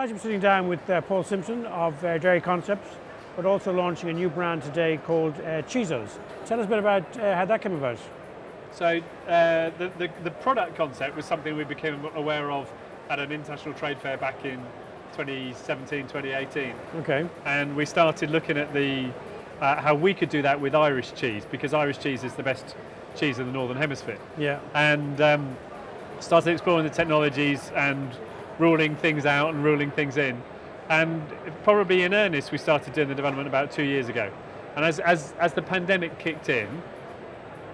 delighted to be sitting down with Paul Simpson of Dairy Concepts, but also launching a new brand today called Cheezos. Tell us a bit about how that came about. So the product concept was something we became aware of at an international trade fair back in 2017, 2018. Okay. And we started looking at how we could do that with Irish cheese, because Irish cheese is the best cheese in the Northern Hemisphere. Yeah. And started exploring the technologies and ruling things out and ruling things in. And probably in earnest, we started doing the development about 2 years ago. And as the pandemic kicked in,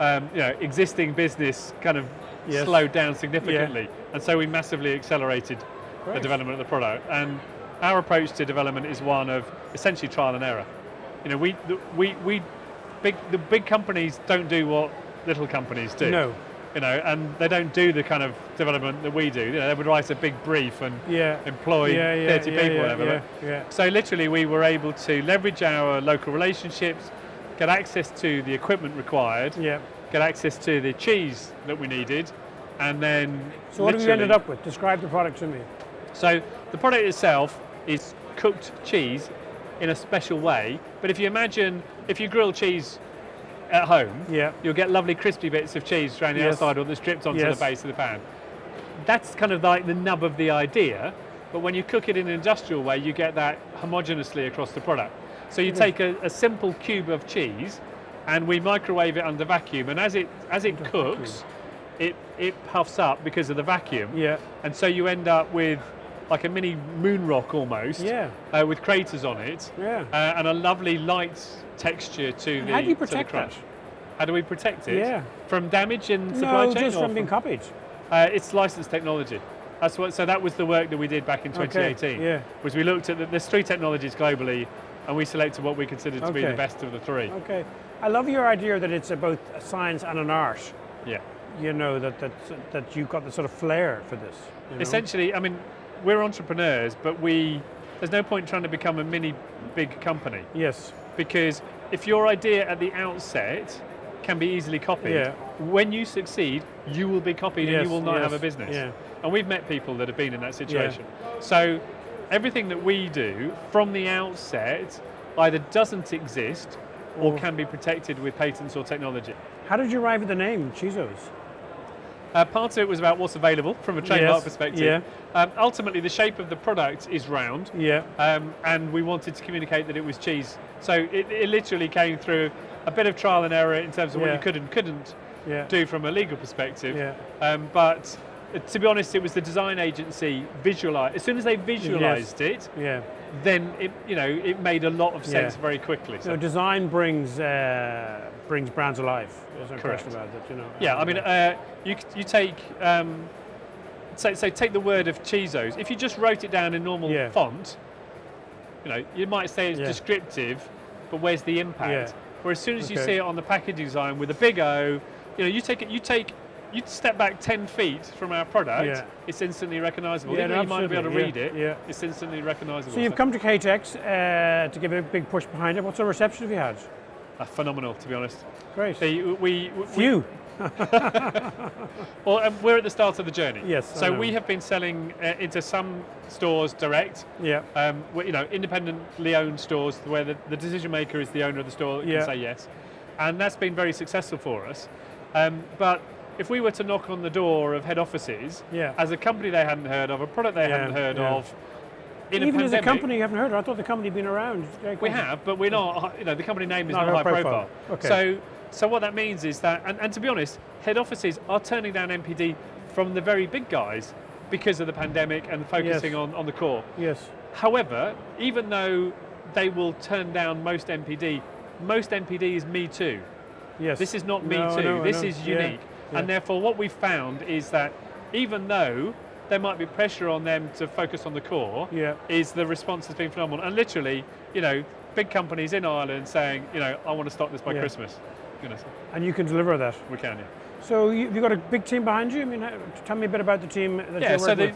existing business kind of slowed down significantly. And so we massively accelerated the development of the product. And our approach to development is one of essentially trial and error. The big companies don't do what little companies do. No. And they don't do the kind of development that we do. They would write a big brief and employ 30 people, whatever. So literally, we were able to leverage our local relationships, get access to the equipment required, get access to the cheese that we needed, and then. So what have you ended up with? Describe the product to me. So the product itself is cooked cheese in a special way. But if you grill cheese at home, you'll get lovely crispy bits of cheese around the outside or that's dripped onto the base of the pan. That's kind of like the nub of the idea, but when you cook it in an industrial way, you get that homogeneously across the product. So you take a simple cube of cheese and we microwave it under vacuum, and as it cooks, it puffs up because of the vacuum. And so you end up with like a mini moon rock almost, with craters on it, and a lovely light texture to the. How do you protect that? How do we protect it? From damage in supply chain? No, just from being copied. It's licensed technology. So that was the work that we did back in 2018. Was we looked at there's 3 technologies globally, and we selected what we considered to be the best of the 3. Okay. I love your idea that it's both a science and an art. Yeah. That you've got the sort of flair for this. Essentially, I mean, we're entrepreneurs, but there's no point trying to become a mini big company. Yes. Because if your idea at the outset can be easily copied, when you succeed, you will be copied and you will not have a business. And we've met people that have been in that situation. So everything that we do from the outset either doesn't exist or can be protected with patents or technology. How did you arrive at the name, Cheezos? Part of it was about what's available from a trademark perspective. Ultimately, the shape of the product is round, and we wanted to communicate that it was cheese. So it literally came through a bit of trial and error in terms of what you could and couldn't do from a legal perspective. But to be honest, it was the design agency visualised. As soon as they visualised it, then it made a lot of sense very quickly. So design brings brands alive. There's no question about it. I mean, you take take the word of Cheezos. If you just wrote it down in normal font, you might say it's descriptive, but where's the impact? Whereas as soon as you see it on the packaging design with a big O, you step back 10 feet from our product, it's instantly recognisable. Even though you might not be able to read it, it's instantly recognisable. So you've come to KTEX to give a big push behind it. What sort of reception have you had? Phenomenal, to be honest. Great. Few. Well, we're at the start of the journey. Yes. So we have been selling into some stores direct. Independently owned stores where the decision maker is the owner of the store that can say yes, and that's been very successful for us. But if we were to knock on the door of head offices, as a company they hadn't heard of, a product they hadn't heard of, even as a company you haven't heard of, I thought the company had been around. We have, but we're not. The company name is not high profile. Okay. So what that means is that, and to be honest, head offices are turning down NPD from the very big guys because of the pandemic and focusing on the core. Yes. However, even though they will turn down most NPD is me too. Yes. This is not me too. This is unique. And therefore what we've found is that even though there might be pressure on them to focus on the core, is the response has been phenomenal. And literally, big companies in Ireland saying, I want to stop this by Christmas. And you can deliver that? We can, So you've got a big team behind you? I mean, tell me a bit about the team that you're working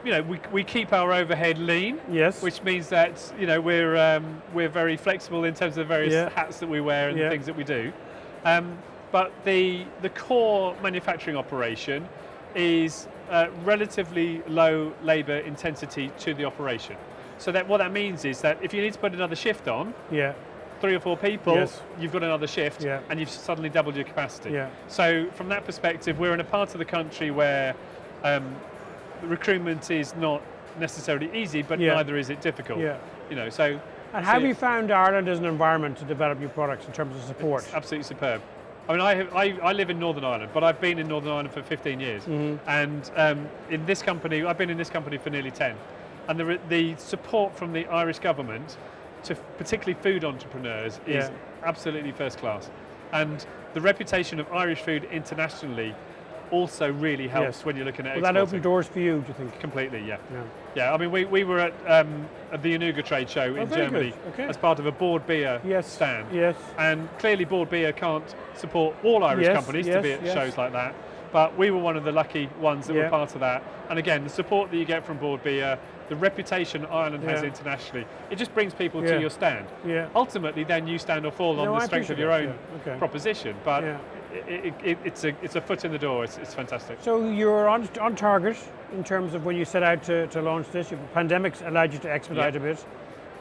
with. We keep our overhead lean, which means that we're very flexible in terms of the various hats that we wear and the things that we do. But the core manufacturing operation is relatively low labour intensity to the operation. So that what that means is that if you need to put another shift on, 3 or 4 people, you've got another shift, and you've suddenly doubled your capacity. So from that perspective, we're in a part of the country where recruitment is not necessarily easy, but neither is it difficult. You know, so. And how have you found Ireland as an environment to develop your products in terms of support? It's absolutely superb. I mean, I live in Northern Ireland, but I've been in Northern Ireland for 15 years, and in this company, I've been in this company for nearly 10. And the support from the Irish government to particularly food entrepreneurs is absolutely first class. And the reputation of Irish food internationally also really helps when you're looking at exporting. Will that open doors for you, do you think? Completely, yeah. I mean, we were at the Anuga trade show in Germany as part of a Board Beer stand. And clearly Board Beer can't support all Irish companies to be at shows like that. But we were one of the lucky ones that were part of that. And again, the support that you get from Board Beer, the reputation Ireland has internationally, it just brings people to your stand. Ultimately, then you stand or fall on the strength of your own proposition. But it's a foot in the door. It's fantastic. So you're on target in terms of when you set out to launch this. The pandemic's allowed you to expedite a bit,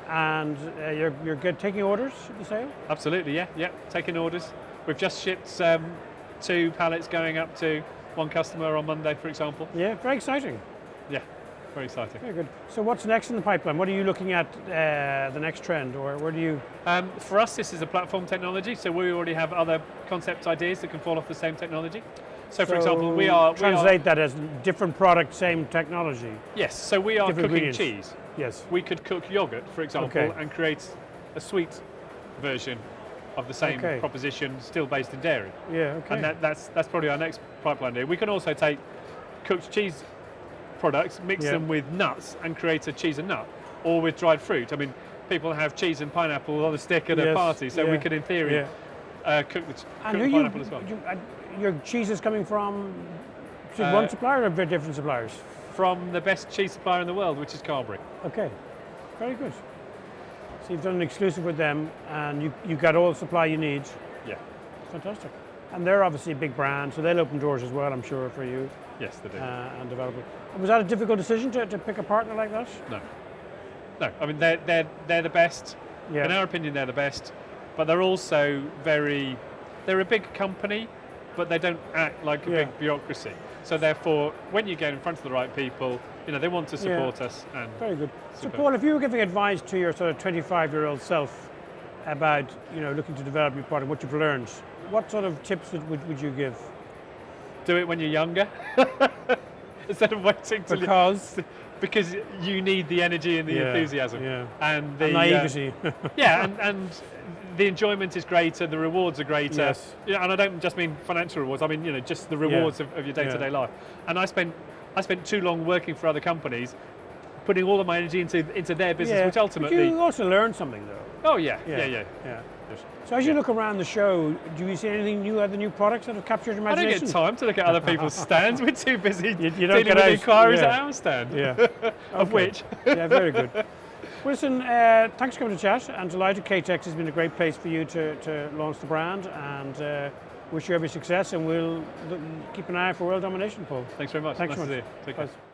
and you're good taking orders at the sale? Absolutely, yeah, taking orders. We've just shipped 2 pallets going up to one customer on Monday, for example. Yeah, very exciting. Yeah, very exciting. Very good. So what's next in the pipeline? What are you looking at, the next trend, or where do you... For us, this is a platform technology, so we already have other concept ideas that can fall off the same technology. So for example, we are... Translate that as different product, same technology. Yes, so we are cooking cheese. Yes. We could cook yogurt, for example, and create a sweet version of the same proposition, still based in dairy. And that's probably our next pipeline here. We can also take cooked cheese products, mix them with nuts, and create a cheese and nut, or with dried fruit. I mean, people have cheese and pineapple on a stick at a party, so we could, in theory, cook the pineapple as well. Your cheese is coming from one supplier or very different suppliers? From the best cheese supplier in the world, which is Carberry. Okay, very good. So you've done an exclusive with them, and you got all the supply you need. Yeah. Fantastic. And they're obviously a big brand, so they'll open doors as well, I'm sure, for you. Yes, they do. And develop it. Was that a difficult decision to pick a partner like that? No. I mean, they're the best. In our opinion, they're the best. But they're also they're a big company, but they don't act like a big bureaucracy. So therefore, when you get in front of the right people, they want to support us. And very good. So Paul, if you were giving advice to your sort of 25-year-old self about, looking to develop your product, what you've learned, what sort of tips would you give? Do it when you're younger, instead of waiting till because you need the energy and the enthusiasm and the naivety. and the enjoyment is greater, the rewards are greater. And I don't just mean financial rewards. I mean, just the rewards of your day-to-day life. And I spent too long working for other companies, putting all of my energy into their business, which ultimately. But you also learn something, though. Oh yeah. So as you look around the show, do you see anything new, other new products that have captured your imagination? I don't get time to look at other people's stands. We're too busy dealing with inquiries at our stand. Of which. Very good. Well, listen, thanks for coming to chat, and delighted KTEX has been a great place for you to launch the brand, and wish you every success, and we'll keep an eye out for world domination, Paul. Thanks very much. Thanks nice so much. To see you. Take care.